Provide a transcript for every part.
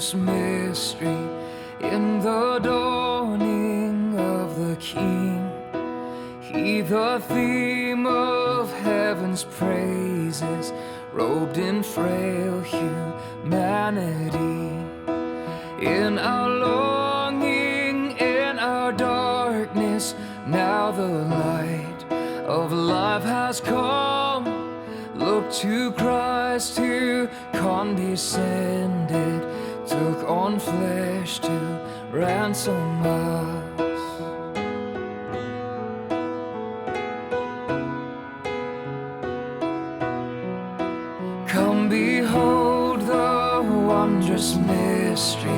wondrous mystery in the dawning of the King. He, the theme of heaven's praises, robed in frail humanity. In our longing, in our darkness, now the light of life has come. Look to Christ who condescended, took on flesh to ransom us. Come behold the wondrous mystery,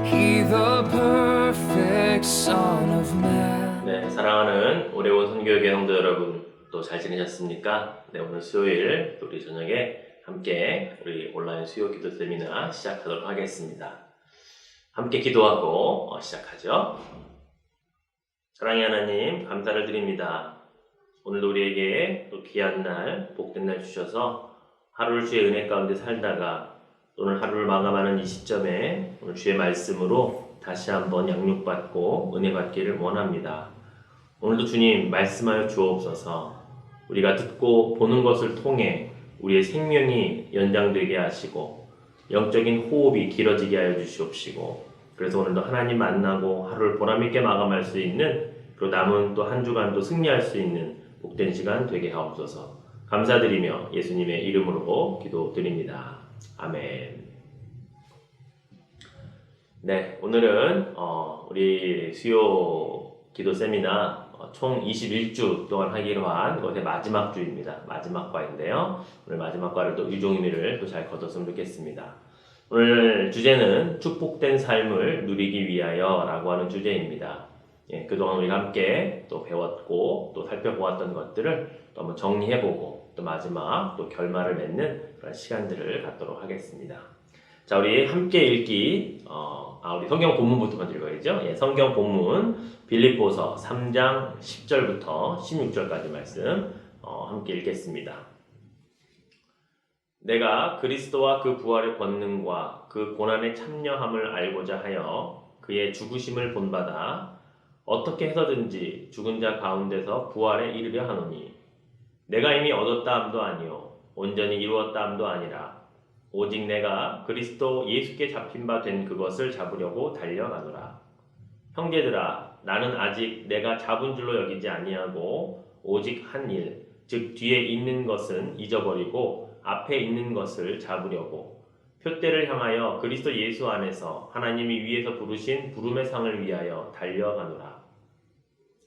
He the perfect Son of Man. 네, 사랑하는 오레온 선교회 성도 여러분, 또 잘 지내셨습니까? 네, 오늘 수요일 우리 저녁에 함께 우리 온라인 수요 기도 세미나 시작하도록 하겠습니다. 함께 기도하고 시작하죠. 사랑의 하나님, 감사를 드립니다. 오늘도 우리에게 또 귀한 날, 복된 날 주셔서 하루를 주의 은혜 가운데 살다가 오늘 하루를 마감하는 이 시점에 오늘 주의 말씀으로 다시 한번 양육받고 은혜 받기를 원합니다. 오늘도 주님 말씀하여 주옵소서. 우리가 듣고 보는 것을 통해 우리의 생명이 연장되게 하시고 영적인 호흡이 길어지게 하여 주시옵시고, 그래서 오늘도 하나님 만나고 하루를 보람있게 마감할 수 있는, 그리고 남은 또 한 주간도 승리할 수 있는 복된 시간 되게 하옵소서. 감사드리며 예수님의 이름으로 기도드립니다. 아멘. 네, 오늘은 우리 수요 기도 세미나 총 21주 동안 하기로 한 것의 마지막 주입니다. 마지막 과인데요. 오늘 마지막 과를 또 유종의미를 또 잘 거뒀으면 좋겠습니다. 오늘 주제는 축복된 삶을 누리기 위하여 라고 하는 주제입니다. 예, 그동안 우리가 함께 또 배웠고 또 살펴보았던 것들을 또 한번 정리해보고 또 마지막 또 결말을 맺는 그런 시간들을 갖도록 하겠습니다. 자, 우리 함께 읽기, 우리 성경 본문부터 먼저 읽어야죠. 예, 성경 본문 빌립보서 3장 10절부터 16절까지 말씀 함께 읽겠습니다. 내가 그리스도와 그 부활의 권능과 그 고난에 참여함을 알고자 하여 그의 죽으심을 본받아 어떻게 해서든지 죽은 자 가운데서 부활에 이르려 하노니, 내가 이미 얻었다 함도 아니요 온전히 이루었다 함도 아니라 오직 내가 그리스도 예수께 잡힌 바 된 그것을 잡으려고 달려가노라. 형제들아, 나는 아직 내가 잡은 줄로 여기지 아니하고 오직 한 일, 즉 뒤에 있는 것은 잊어버리고 앞에 있는 것을 잡으려고 표대를 향하여 그리스도 예수 안에서 하나님이 위에서 부르신 부름의 상을 위하여 달려가노라.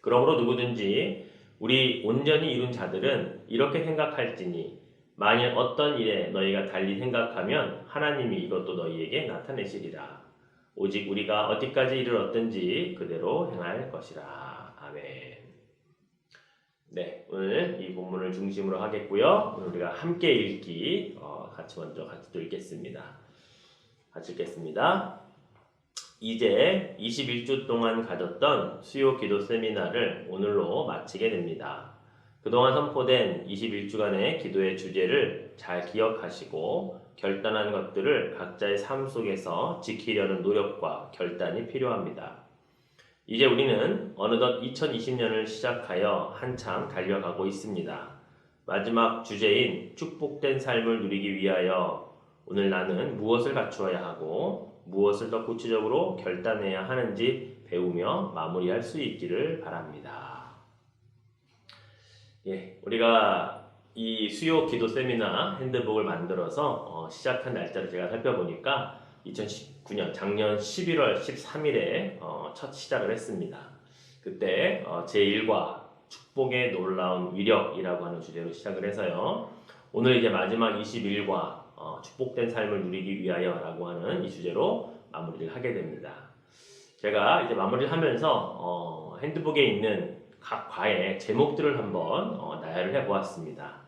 그러므로 누구든지 우리 온전히 이룬 자들은 이렇게 생각할지니, 만일 어떤 일에 너희가 달리 생각하면 하나님이 이것도 너희에게 나타내시리라. 오직 우리가 어디까지 이르렀든지 그대로 행할 것이라. 아멘. 네, 오늘 이 본문을 중심으로 하겠고요. 오늘 우리가 함께 읽기 같이 또 읽겠습니다. 같이 읽겠습니다. 이제 21주 동안 가졌던 수요 기도 세미나를 오늘로 마치게 됩니다. 그동안 선포된 21주간의 기도의 주제를 잘 기억하시고 결단한 것들을 각자의 삶 속에서 지키려는 노력과 결단이 필요합니다. 이제 우리는 어느덧 2020년을 시작하여 한창 달려가고 있습니다. 마지막 주제인 축복된 삶을 누리기 위하여 오늘 나는 무엇을 갖추어야 하고 무엇을 더 구체적으로 결단해야 하는지 배우며 마무리할 수 있기를 바랍니다. 예, 우리가 이 수요 기도 세미나 핸드북을 만들어서 시작한 날짜를 제가 살펴보니까 2019년 작년 11월 13일에 첫 시작을 했습니다. 그때 제1과 축복의 놀라운 위력이라고 하는 주제로 시작을 해서요. 오늘 이제 마지막 21과 축복된 삶을 누리기 위하여 라고 하는 이 주제로 마무리를 하게 됩니다. 제가 이제 마무리를 하면서 핸드북에 있는 각 과의 제목들을 한번 나열을 해보았습니다.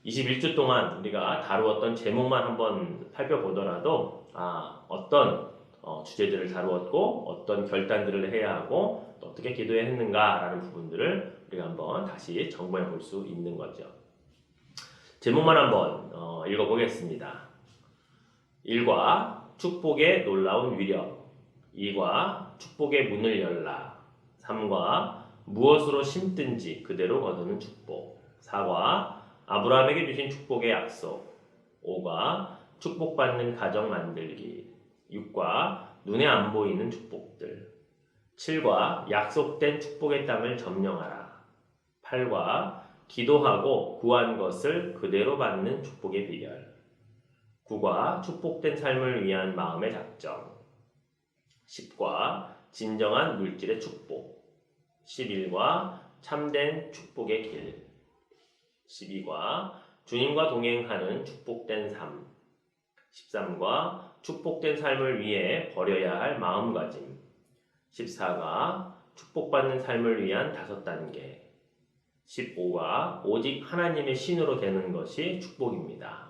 21주 동안 우리가 다루었던 제목만 한번 살펴보더라도 어떤 주제들을 다루었고 어떤 결단들을 해야 하고 또 어떻게 기도해야 했는가라는 부분들을 우리가 한번 다시 점검해 볼 수 있는 거죠. 제목만 한번 읽어보겠습니다. 1과 축복의 놀라운 위력. 2과 축복의 문을 열라. 3과 무엇으로 심든지 그대로 거두는 축복. 4과 아브라함에게 주신 축복의 약속. 5과 축복받는 가정 만들기. 6과 눈에 안 보이는 축복들. 7과 약속된 축복의 땅을 점령하라. 8과 기도하고 구한 것을 그대로 받는 축복의 비결. 9과 축복된 삶을 위한 마음의 작정. 10과 진정한 물질의 축복. 11과 참된 축복의 길. 12과 주님과 동행하는 축복된 삶. 13과 축복된 삶을 위해 버려야 할 마음가짐. 14가 축복받는 삶을 위한 5단계. 15가 오직 하나님의 신으로 되는 것이 축복입니다.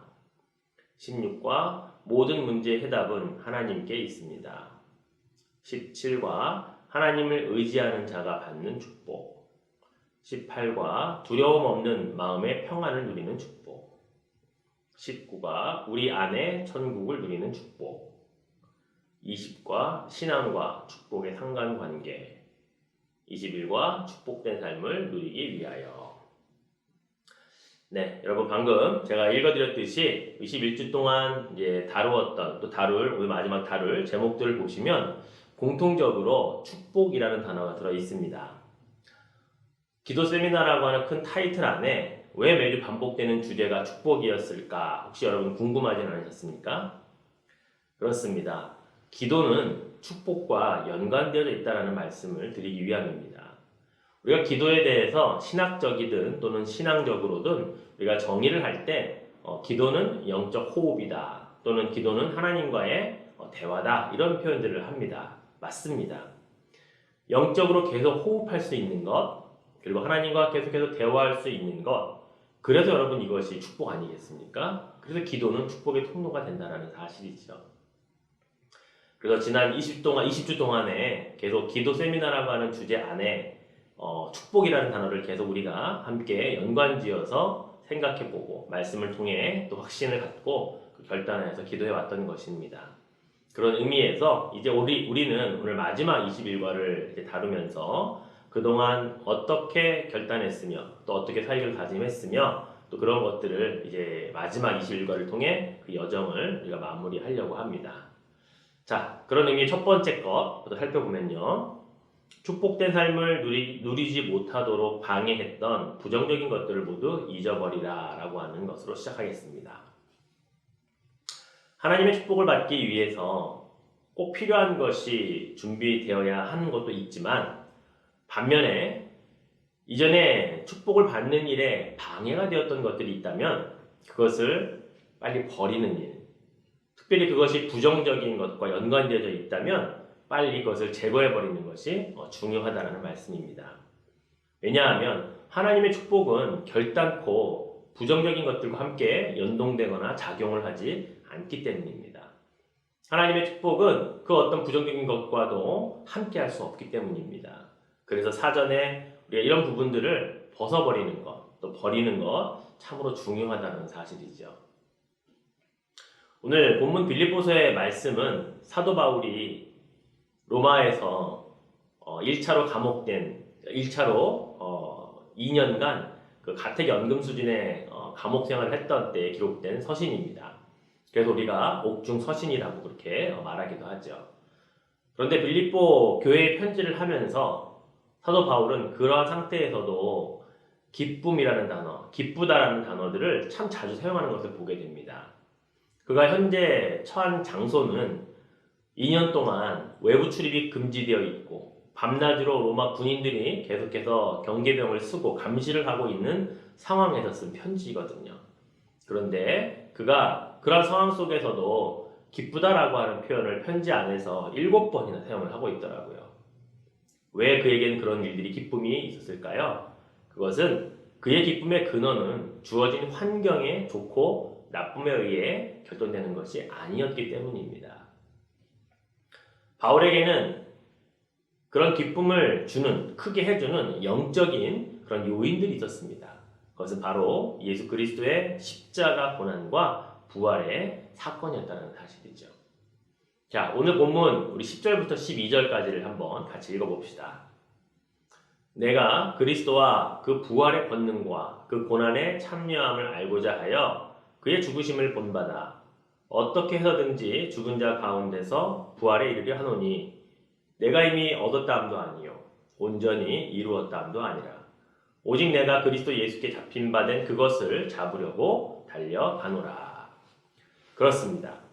16과 모든 문제의 해답은 하나님께 있습니다. 17과 하나님을 의지하는 자가 받는 축복. 18과 두려움 없는 마음의 평안을 누리는 축복. 19가 우리 안에 천국을 누리는 축복. 20과 신앙과 축복의 상관관계. 21과 축복된 삶을 누리기 위하여. 네, 여러분 방금 제가 읽어드렸듯이 21주 동안 이제 다루었던 또 오늘 마지막 다룰 제목들을 보시면 공통적으로 축복이라는 단어가 들어 있습니다. 기도 세미나라고 하는 큰 타이틀 안에 왜 매주 반복되는 주제가 축복이었을까? 혹시 여러분 궁금하진 않으셨습니까? 그렇습니다. 기도는 축복과 연관되어 있다는 말씀을 드리기 위함입니다. 우리가 기도에 대해서 신학적이든 또는 신앙적으로든 우리가 정의를 할 때 기도는 영적 호흡이다 또는 기도는 하나님과의 대화다 이런 표현들을 합니다. 맞습니다. 영적으로 계속 호흡할 수 있는 것 그리고 하나님과 계속해서 대화할 수 있는 것 그래서 여러분 이것이 축복 아니겠습니까? 그래서 기도는 축복의 통로가 된다는 사실이죠. 그래서 지난 20주 동안에 계속 기도 세미나라고 하는 주제 안에 축복이라는 단어를 계속 우리가 함께 연관지어서 생각해보고 말씀을 통해 또 확신을 갖고 결단해서 기도해왔던 것입니다. 그런 의미에서 이제 우리는 오늘 마지막 21과를 이제 다루면서 그동안 어떻게 결단했으며 또 어떻게 살기를 다짐했으며 또 그런 것들을 이제 마지막 21과를 통해 그 여정을 우리가 마무리하려고 합니다. 자, 그런 의미의 첫 번째 것부터 살펴보면요. 축복된 삶을 누리지 못하도록 방해했던 부정적인 것들을 모두 잊어버리라 라고 하는 것으로 시작하겠습니다. 하나님의 축복을 받기 위해서 꼭 필요한 것이 준비되어야 하는 것도 있지만 반면에 이전에 축복을 받는 일에 방해가 되었던 것들이 있다면 그것을 빨리 버리는 일 특별히 그것이 부정적인 것과 연관되어 있다면 빨리 그것을 제거해버리는 것이 중요하다는 말씀입니다. 왜냐하면 하나님의 축복은 결단코 부정적인 것들과 함께 연동되거나 작용을 하지 않기 때문입니다. 하나님의 축복은 그 어떤 부정적인 것과도 함께 할 수 없기 때문입니다. 그래서 사전에 우리가 이런 부분들을 벗어버리는 것, 또 버리는 것 참으로 중요하다는 사실이죠. 오늘 본문 빌립보서의 말씀은 사도 바울이 로마에서 1차로 감옥된 2년간 그 가택연금 수준의 감옥 생활을 했던 때에 기록된 서신입니다. 그래서 우리가 옥중 서신이라고 그렇게 말하기도 하죠. 그런데 빌립보 교회에 편지를 하면서 사도 바울은 그러한 상태에서도 기쁨이라는 단어, 기쁘다라는 단어들을 참 자주 사용하는 것을 보게 됩니다. 그가 현재 처한 장소는 2년 동안 외부 출입이 금지되어 있고 밤낮으로 로마 군인들이 계속해서 경계병을 쓰고 감시를 하고 있는 상황에서 쓴 편지거든요. 그런데 그가 그런 상황 속에서도 기쁘다라고 하는 표현을 편지 안에서 7번이나 사용을 하고 있더라고요. 왜 그에게는 그런 일들이 기쁨이 있었을까요? 그것은 그의 기쁨의 근원은 주어진 환경에 좋고 나쁨에 의해 결정되는 것이 아니었기 때문입니다. 바울에게는 그런 기쁨을 크게 해주는 영적인 그런 요인들이 있었습니다. 그것은 바로 예수 그리스도의 십자가 고난과 부활의 사건이었다는 사실이죠. 자, 오늘 본문 우리 10절부터 12절까지를 한번 같이 읽어봅시다. 내가 그리스도와 그 부활의 권능과 그 고난의 참여함을 알고자 하여 그의 죽으심을 본받아 어떻게 해서든지 죽은 자 가운데서 부활에 이르려 하노니 내가 이미 얻었다함도 아니요 온전히 이루었다함도 아니라 오직 내가 그리스도 예수께 잡힌 바 된 그것을 잡으려고 달려가노라. 그렇습니다.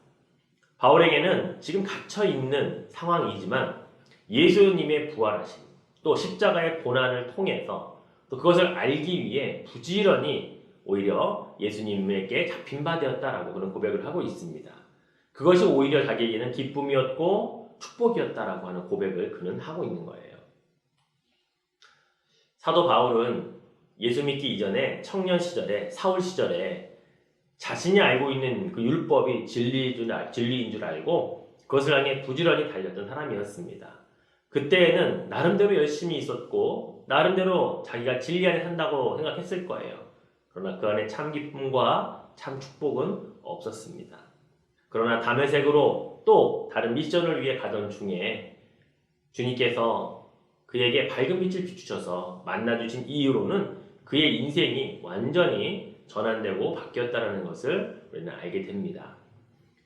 바울에게는 지금 갇혀 있는 상황이지만 예수님의 부활하심 또 십자가의 고난을 통해서 또 그것을 알기 위해 부지런히 오히려 예수님에게 잡힌 바 되었다라고 그런 고백을 하고 있습니다. 그것이 오히려 자기에게는 기쁨이었고 축복이었다라고 하는 고백을 그는 하고 있는 거예요. 사도 바울은 예수 믿기 이전에 청년 시절에 사울 시절에 자신이 알고 있는 그 율법이 진리인 줄 알고 그것을 향해 부지런히 달렸던 사람이었습니다. 그때에는 나름대로 열심히 있었고 나름대로 자기가 진리 안에 산다고 생각했을 거예요. 그러나 그 안에 참 기쁨과 참 축복은 없었습니다. 그러나 다메섹으로 또 다른 미션을 위해 가던 중에 주님께서 그에게 밝은 빛을 비추셔서 만나주신 이후로는 그의 인생이 완전히 전환되고 바뀌었다는 것을 우리는 알게 됩니다.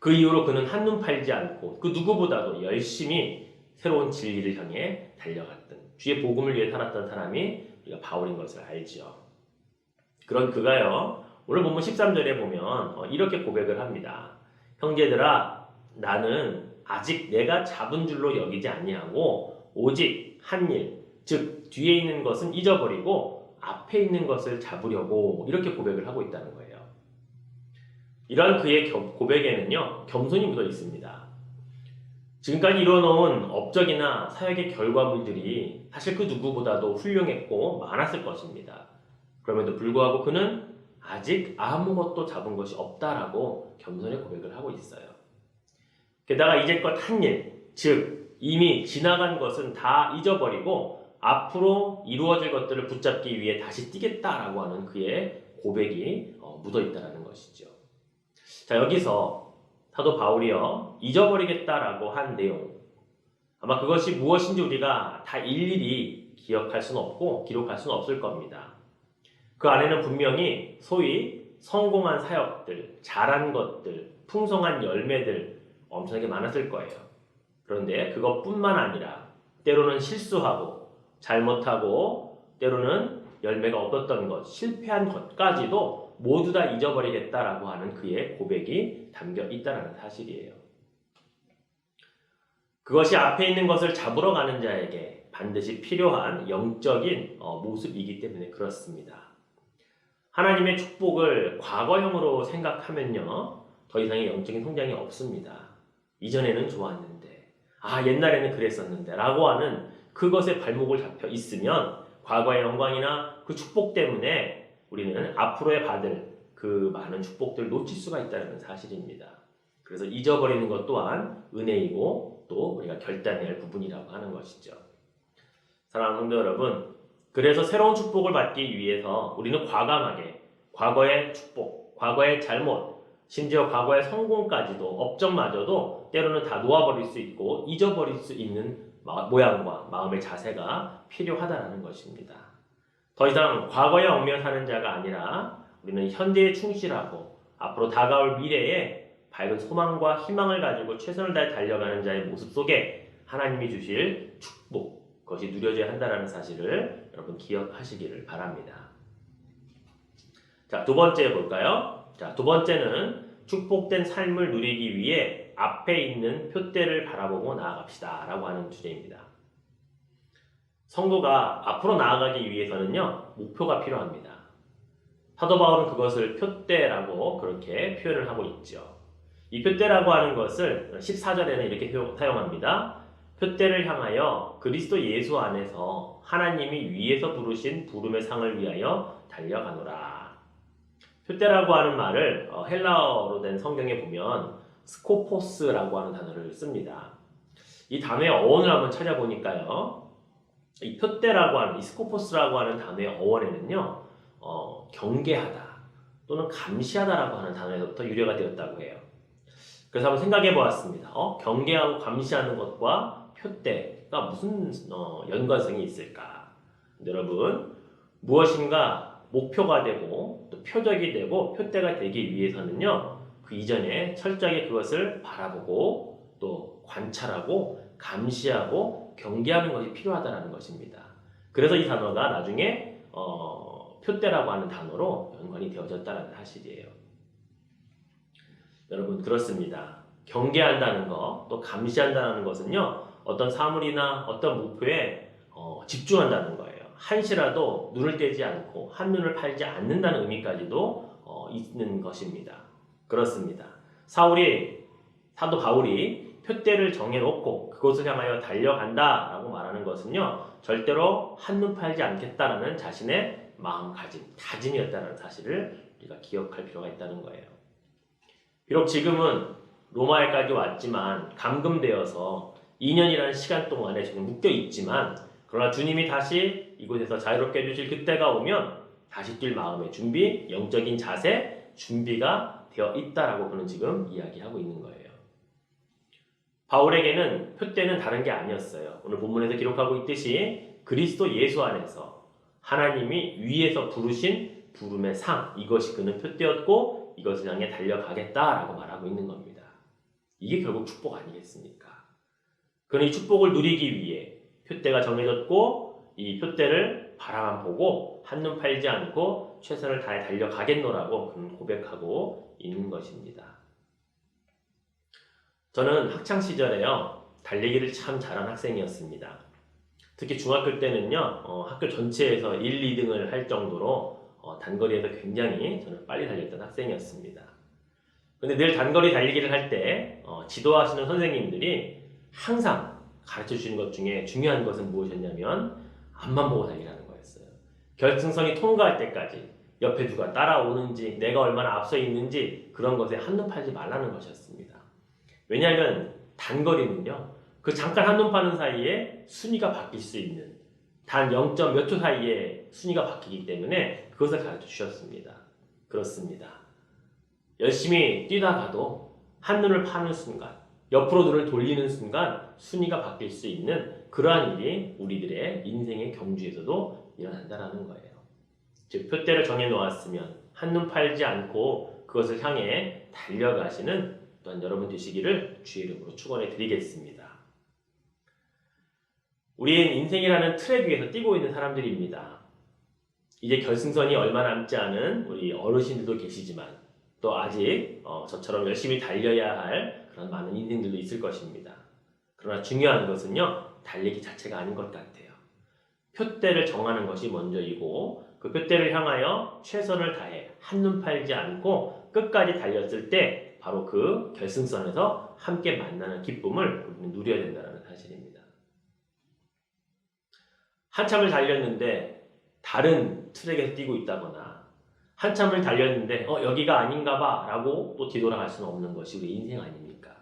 그 이후로 그는 한눈 팔지 않고 그 누구보다도 열심히 새로운 진리를 향해 달려갔던 주의 복음을 위해 살았던 사람이 우리가 바울인 것을 알지요. 그런 그가요 오늘 본문 13절에 보면 이렇게 고백을 합니다. 형제들아 나는 아직 내가 잡은 줄로 여기지 아니하고 오직 한 일, 즉 뒤에 있는 것은 잊어버리고 앞에 있는 것을 잡으려고 이렇게 고백을 하고 있다는 거예요. 이러한 그의 고백에는요 겸손이 묻어 있습니다. 지금까지 이뤄놓은 업적이나 사역의 결과물들이 사실 그 누구보다도 훌륭했고 많았을 것입니다. 그럼에도 불구하고 그는 아직 아무것도 잡은 것이 없다라고 겸손의 고백을 하고 있어요. 게다가 이제껏 한 일, 즉 이미 지나간 것은 다 잊어버리고 앞으로 이루어질 것들을 붙잡기 위해 다시 뛰겠다라고 하는 그의 고백이 묻어있다는 것이죠. 자, 여기서 사도 바울이요 잊어버리겠다라고 한 내용 아마 그것이 무엇인지 우리가 다 일일이 기억할 수는 없고 기록할 수는 없을 겁니다. 그 안에는 분명히 소위 성공한 사역들, 잘한 것들, 풍성한 열매들 엄청나게 많았을 거예요. 그런데 그것뿐만 아니라 때로는 실수하고 잘못하고 때로는 열매가 없었던 것, 실패한 것까지도 모두 다 잊어버리겠다라고 하는 그의 고백이 담겨 있다는 사실이에요. 그것이 앞에 있는 것을 잡으러 가는 자에게 반드시 필요한 영적인 모습이기 때문에 그렇습니다. 하나님의 축복을 과거형으로 생각하면요 더 이상의 영적인 성장이 없습니다. 이전에는 좋았는데 옛날에는 그랬었는데 라고 하는 그것에 발목을 잡혀 있으면 과거의 영광이나 그 축복 때문에 우리는 앞으로의 받을 그 많은 축복들을 놓칠 수가 있다는 사실입니다. 그래서 잊어버리는 것 또한 은혜이고 또 우리가 결단해야 할 부분이라고 하는 것이죠. 사랑하는 성도 여러분, 그래서 새로운 축복을 받기 위해서 우리는 과감하게 과거의 축복, 과거의 잘못, 심지어 과거의 성공까지도 업적마저도 때로는 다 놓아버릴 수 있고 잊어버릴 수 있는 모양과 마음의 자세가 필요하다는 것입니다. 더 이상 과거에 얽매여 사는 자가 아니라 우리는 현재에 충실하고 앞으로 다가올 미래에 밝은 소망과 희망을 가지고 최선을 다해 달려가는 자의 모습 속에 하나님이 주실 축복, 그것이 누려져야 한다는 사실을 여러분 기억하시기를 바랍니다. 자, 두 번째 볼까요? 자, 두 번째는 축복된 삶을 누리기 위해 앞에 있는 표대를 바라보고 나아갑시다 라고 하는 주제입니다. 성도가 앞으로 나아가기 위해서는요 목표가 필요합니다. 사도 바울은 그것을 표대라고 그렇게 표현을 하고 있죠. 이 표대라고 하는 것을 14절에는 이렇게 사용합니다. 표대를 향하여 그리스도 예수 안에서 하나님이 위에서 부르신 부름의 상을 위하여 달려가노라. 표대라고 하는 말을 헬라어로 된 성경에 보면 스코포스라고 하는 단어를 씁니다. 이 단어의 어원을 한번 찾아보니까요. 이 표대라고 하는, 이 스코포스라고 하는 단어의 어원에는요. 경계하다 또는 감시하다라고 하는 단어에서부터 유래가 되었다고 해요. 그래서 한번 생각해 보았습니다. 경계하고 감시하는 것과 표대가 무슨 연관성이 있을까? 여러분, 무엇인가 목표가 되고 또 표적이 되고 표대가 되기 위해서는요, 그 이전에 철저하게 그것을 바라보고 또 관찰하고 감시하고 경계하는 것이 필요하다는 것입니다. 그래서 이 단어가 나중에 표대라고 하는 단어로 연관이 되어졌다는 사실이에요. 여러분, 그렇습니다. 경계한다는 것, 또 감시한다는 것은요, 어떤 사물이나 어떤 목표에 집중한다는 거예요. 한시라도 눈을 떼지 않고 한눈을 팔지 않는다는 의미까지도 있는 것입니다. 그렇습니다. 사도 바울이 표대를 정해놓고 그곳을 향하여 달려간다라고 말하는 것은요, 절대로 한눈 팔지 않겠다라는 자신의 마음가짐, 다짐이었다는 사실을 우리가 기억할 필요가 있다는 거예요. 비록 지금은 로마에까지 왔지만 감금되어서 2년이라는 시간 동안에 지금 묶여 있지만, 그러나 주님이 다시 이곳에서 자유롭게 해주실 그때가 오면 다시 뛸 마음의 준비, 영적인 자세, 준비가 되어 있다라고 그는 지금 이야기하고 있는 거예요. 바울에게는 표대는 다른 게 아니었어요. 오늘 본문에서 기록하고 있듯이 그리스도 예수 안에서 하나님이 위에서 부르신 부름의 상, 이것이 그는 표대였고 이것을 향해 달려가겠다라고 말하고 있는 겁니다. 이게 결국 축복 아니겠습니까? 그는 이 축복을 누리기 위해 표대가 정해졌고 이 표대를 바라만 보고 한눈 팔지 않고 최선을 다해 달려가겠노라고 그는 고백하고 있는 것입니다. 저는 학창시절에요, 달리기를 참 잘한 학생이었습니다. 특히 중학교 때는요, 학교 전체에서 1, 2등을 할 정도로 단거리에서 굉장히 저는 빨리 달렸던 학생이었습니다. 근데 늘 단거리 달리기를 할 때 지도하시는 선생님들이 항상 가르쳐 주시는 것 중에 중요한 것은 무엇이었냐면 앞만 보고 달리라는 거였어요. 결승선이 통과할 때까지 옆에 누가 따라오는지 내가 얼마나 앞서 있는지 그런 것에 한눈 팔지 말라는 것이었습니다. 왜냐하면 단거리는요, 그 잠깐 한눈 파는 사이에 순위가 바뀔 수 있는, 단 0. 몇 초 사이에 순위가 바뀌기 때문에 그것을 가르쳐 주셨습니다. 그렇습니다. 열심히 뛰다가도 한눈을 파는 순간, 옆으로 눈을 돌리는 순간 순위가 바뀔 수 있는 그러한 일이 우리들의 인생의 경주에서도 일어난다는 거예요. 즉, 표대를 정해놓았으면 한눈 팔지 않고 그것을 향해 달려가시는 또한 여러분 되시기를 주의 이름으로 축원해 드리겠습니다. 우리는 인생이라는 트랙 위에서 뛰고 있는 사람들입니다. 이제 결승선이 얼마 남지 않은 우리 어르신들도 계시지만 또 아직 저처럼 열심히 달려야 할 그런 많은 인생들도 있을 것입니다. 그러나 중요한 것은요, 달리기 자체가 아닌 것 같아요. 표대를 정하는 것이 먼저이고 그 표대를 향하여 최선을 다해 한눈 팔지 않고 끝까지 달렸을 때 바로 그 결승선에서 함께 만나는 기쁨을 우리는 누려야 된다는 사실입니다. 한참을 달렸는데 다른 트랙에서 뛰고 있다거나 한참을 달렸는데 여기가 아닌가 봐 라고 또 뒤돌아갈 수는 없는 것이 우리 인생 아닙니까?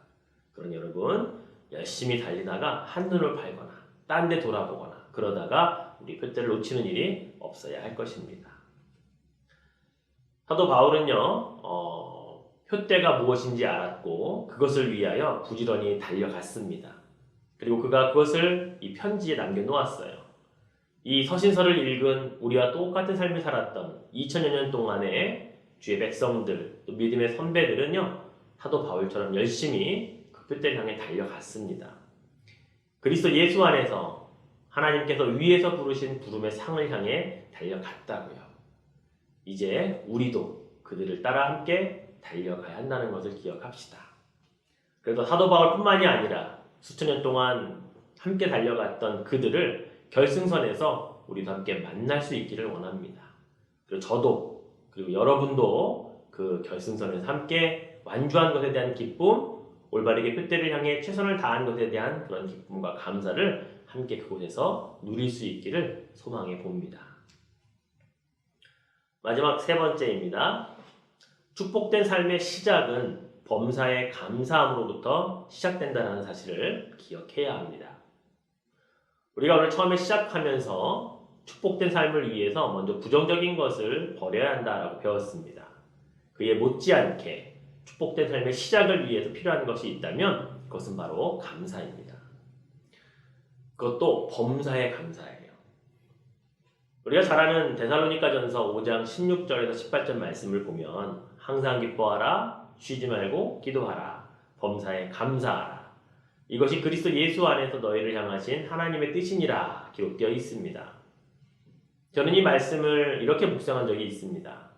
그러니 여러분, 열심히 달리다가 한눈을 팔거나 딴 데 돌아보거나 그러다가 우리 표대를 놓치는 일이 없어야 할 것입니다. 사도 바울은요, 표대가 무엇인지 알았고 그것을 위하여 부지런히 달려갔습니다. 그리고 그가 그것을 이 편지에 남겨놓았어요. 이 서신서를 읽은 우리와 똑같은 삶을 살았던 2000여 년 동안의 주의 백성들, 또 믿음의 선배들은요, 사도 바울처럼 열심히 그 표대를 향해 달려갔습니다. 그리스도 예수 안에서 하나님께서 위에서 부르신 부름의 상을 향해 달려갔다고요. 이제 우리도 그들을 따라 함께 달려가야 한다는 것을 기억합시다. 그래서 사도 바울뿐만이 아니라 수천 년 동안 함께 달려갔던 그들을 결승선에서 우리도 함께 만날 수 있기를 원합니다. 그리고 저도, 그리고 여러분도 그 결승선에서 함께 완주한 것에 대한 기쁨, 올바르게 표대를 향해 최선을 다한 것에 대한 그런 기쁨과 감사를 함께 그곳에서 누릴 수 있기를 소망해 봅니다. 마지막 세 번째입니다. 축복된 삶의 시작은 범사에 감사함으로부터 시작된다는 사실을 기억해야 합니다. 우리가 오늘 처음에 시작하면서 축복된 삶을 위해서 먼저 부정적인 것을 버려야 한다라고 배웠습니다. 그에 못지않게 축복된 삶의 시작을 위해서 필요한 것이 있다면 그것은 바로 감사입니다. 그것도 범사에 감사예요. 우리가 잘 아는 데살로니가전서 5장 16절에서 18절 말씀을 보면 항상 기뻐하라, 쉬지 말고 기도하라, 범사에 감사하라. 이것이 그리스도 예수 안에서 너희를 향하신 하나님의 뜻이니라 기록되어 있습니다. 저는 이 말씀을 이렇게 묵상한 적이 있습니다.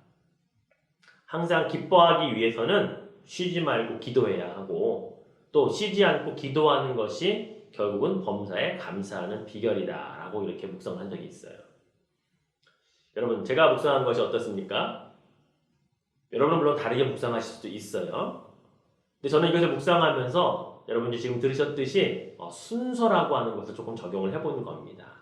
항상 기뻐하기 위해서는 쉬지 말고 기도해야 하고 또 쉬지 않고 기도하는 것이 결국은 범사에 감사하는 비결이다 라고 이렇게 묵상한 적이 있어요. 여러분 제가 묵상한 것이 어떻습니까? 여러분은 물론 다르게 묵상하실 수도 있어요. 근데 저는 이것을 묵상하면서 여러분이 지금 들으셨듯이 순서라고 하는 것을 조금 적용을 해보는 겁니다.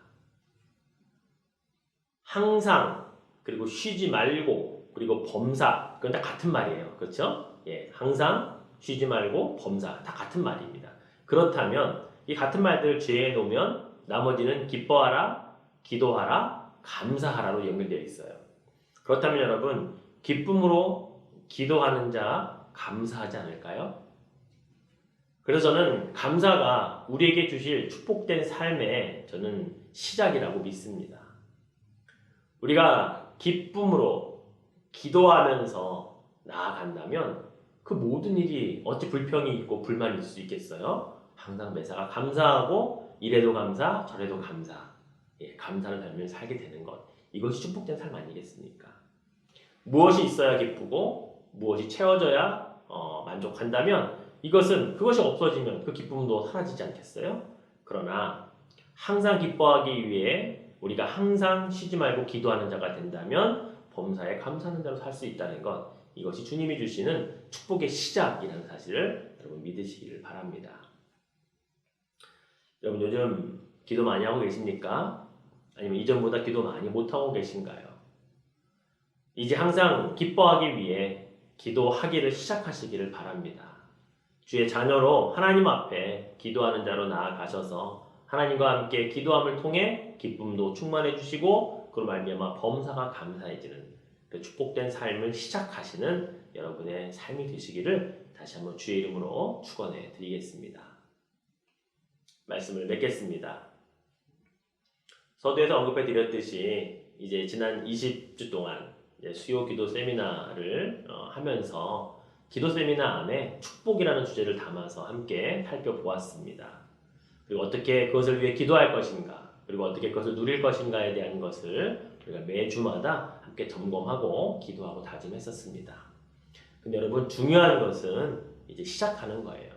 항상 그리고 쉬지 말고 그리고 범사 그건 다 같은 말이에요. 그렇죠? 예, 항상 쉬지 말고 범사 다 같은 말입니다. 그렇다면 이 같은 말들을 제해 놓으면 나머지는 기뻐하라, 기도하라, 감사하라로 연결되어 있어요. 그렇다면 여러분 기쁨으로 기도하는 자 감사하지 않을까요? 그래서 저는 감사가 우리에게 주실 축복된 삶의 저는 시작이라고 믿습니다. 우리가 기쁨으로 기도하면서 나아간다면 그 모든 일이 어찌 불평이 있고 불만이 있을 수 있겠어요? 항상 매사가 감사하고 이래도 감사 저래도 감사 감사를 삶을 살게 되는 것 이것이 축복된 삶 아니겠습니까? 무엇이 있어야 기쁘고 무엇이 채워져야 만족한다면 그것이 없어지면 그 기쁨도 사라지지 않겠어요? 그러나 항상 기뻐하기 위해 우리가 항상 쉬지 말고 기도하는 자가 된다면 범사에 감사하는 자로 살 수 있다는 것 이것이 주님이 주시는 축복의 시작이라는 사실을 여러분 믿으시기를 바랍니다. 여러분 요즘 기도 많이 하고 계십니까? 아니면 이전보다 기도 많이 못하고 계신가요? 이제 항상 기뻐하기 위해 기도하기를 시작하시기를 바랍니다. 주의 자녀로 하나님 앞에 기도하는 자로 나아가셔서 하나님과 함께 기도함을 통해 기쁨도 충만해 주시고 그로 말미암아 범사가 감사해지는 그 축복된 삶을 시작하시는 여러분의 삶이 되시기를 다시 한번 주의 이름으로 축원해 드리겠습니다. 말씀을 맺겠습니다. 서두에서 언급해 드렸듯이 이제 지난 20주 동안 수요 기도 세미나를 하면서 기도 세미나 안에 축복이라는 주제를 담아서 함께 살펴보았습니다. 그리고 어떻게 그것을 위해 기도할 것인가 그리고 어떻게 그것을 누릴 것인가에 대한 것을 우리가 매주마다 함께 점검하고 기도하고 다짐했었습니다. 근데 여러분 중요한 것은 이제 시작하는 거예요.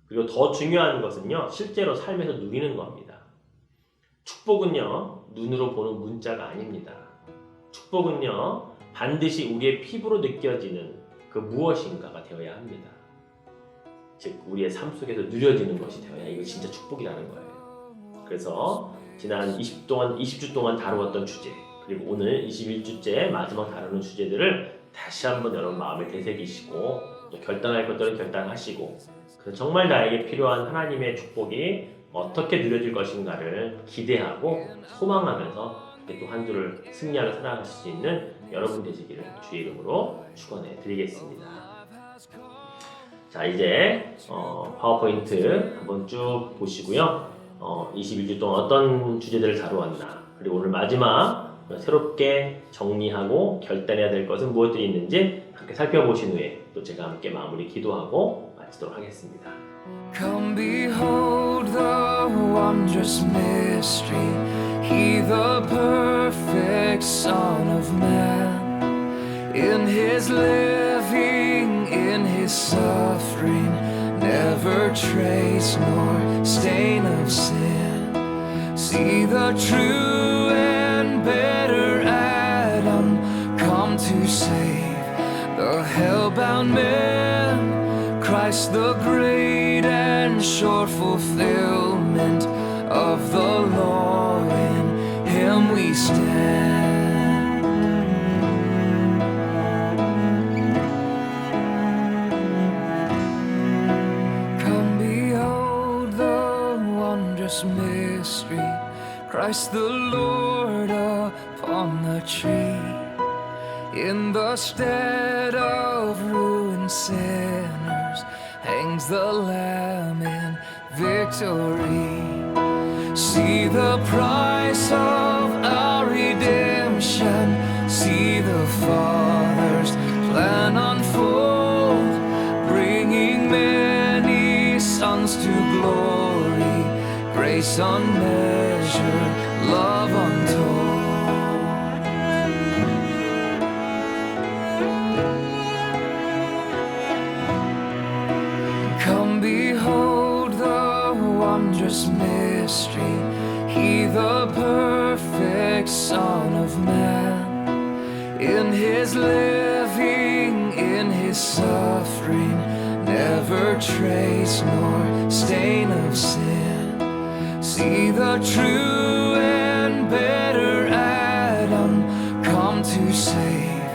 그리고 더 중요한 것은요 실제로 삶에서 누리는 겁니다. 축복은요 눈으로 보는 문자가 아닙니다. 축복은요 반드시 우리의 피부로 느껴지는 그 무엇인가가 되어야 합니다. 즉 우리의 삶 속에서 누려지는 것이 되어야 이거 진짜 축복이라는 거예요. 그래서 지난 20주 동안 다루었던 주제 그리고 오늘 21주째 마지막 다루는 주제들을 다시 한번 여러분 마음에 되새기시고 또 결단할 것들은 결단하시고 그래서 정말 나에게 필요한 하나님의 축복이 어떻게 누려질 것인가를 기대하고 소망하면서 또 한 주를 승리하며 살아갈 수 있는 여러분 되시기를 주의 이름으로 축원해 드리겠습니다. 자 이제 파워포인트 한번 쭉 보시고요. 21주 동안 어떤 주제들을 다루었나 그리고 오늘 마지막 새롭게 정리하고 결단해야 될 것은 무엇들이 있는지 함께 살펴보신 후에 또 제가 함께 마무리 기도하고 마치도록 하겠습니다. Come behold the wondrous mystery, He the perfect Son of Man. In His living, in His suffering, never trace nor stain of sin. See the true and better Adam come to save the hell-bound man. Christ the great and sure fulfillment of the law, in Him we stand. Come behold the wondrous mystery, Christ the Lord upon the tree. In the stead of ruined sinners hangs the Lamb in victory. See the price of our redemption. See the Father's plan unfold, bringing many sons to glory. Grace unmeasured, love untold. Come behold the wondrous mystery. He the perfect Son of Man. In his living, in his suffering, never trace nor stain of sin. See the true and better Adam come to save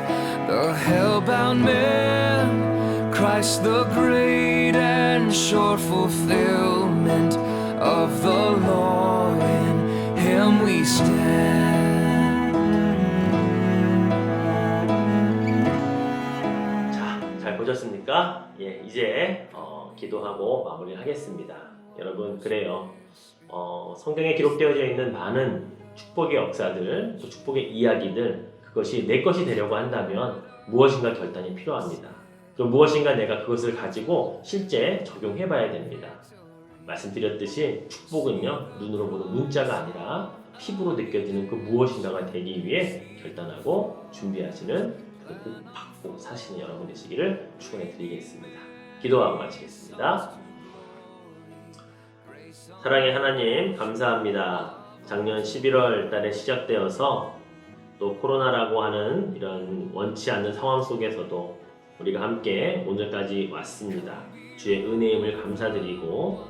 the hell-bound man. Christ the great and sure fulfillment of the law, in him we stand. 잘 보셨습니까? 예, 이제 기도하고 마무리를 하겠습니다. 여러분, 그래요. 성경에 기록되어져 있는 많은 축복의 역사들, 또 축복의 이야기들, 그것이 내 것이 되려고 한다면 무엇인가 결단이 필요합니다. 그럼 무엇인가 내가 그것을 가지고 실제 적용해 봐야 됩니다. 말씀드렸듯이 축복은요, 눈으로 보는 문자가 아니라 피부로 느껴지는 그 무엇인가가 되기 위해 결단하고 준비하시는, 꼭 받고 사시는 여러분 되시기를 축원해 드리겠습니다. 기도하고 마치겠습니다. 사랑의 하나님, 감사합니다. 작년 11월 달에 시작되어서 또 코로나라고 하는 이런 원치 않는 상황 속에서도 우리가 함께 오늘까지 왔습니다. 주의 은혜임을 감사드리고,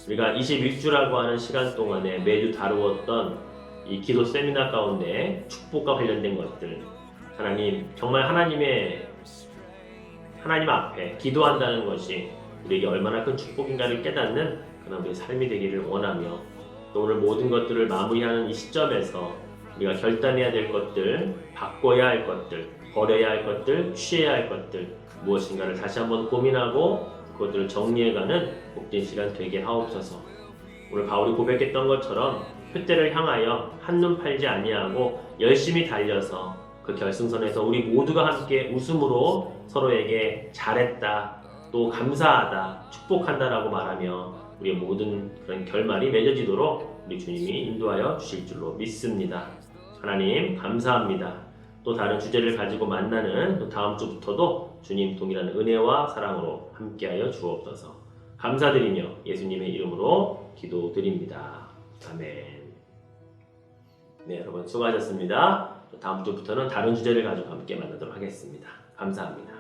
우리가 21주라고 하는 시간 동안에 매주 다루었던 이 기도 세미나 가운데 축복과 관련된 것들, 하나님, 정말 하나님 앞에 기도한다는 것이 우리에게 얼마나 큰 축복인가를 깨닫는 그런 우리의 삶이 되기를 원하며, 또 오늘 모든 것들을 마무리하는 이 시점에서 우리가 결단해야 될 것들, 바꿔야 할 것들, 버려야 할 것들, 취해야 할 것들, 무엇인가를 다시 한번 고민하고 그것들을 정리해가는 복된 시간 되게 하옵소서. 오늘 바울이 고백했던 것처럼 표대를 향하여 한눈 팔지 아니하고 열심히 달려서 그 결승선에서 우리 모두가 함께 웃음으로 서로에게 잘했다, 또 감사하다, 축복한다라고 말하며 우리의 모든 그런 결말이 맺어지도록 우리 주님이 인도하여 주실 줄로 믿습니다. 하나님, 감사합니다. 또 다른 주제를 가지고 만나는 또 다음 주부터도 주님 동일한 은혜와 사랑으로 함께하여 주옵소서. 감사드리며 예수님의 이름으로 기도드립니다. 아멘. 네, 여러분 수고하셨습니다. 다음 주부터는 다른 주제를 가지고 함께 만나도록 하겠습니다. 감사합니다.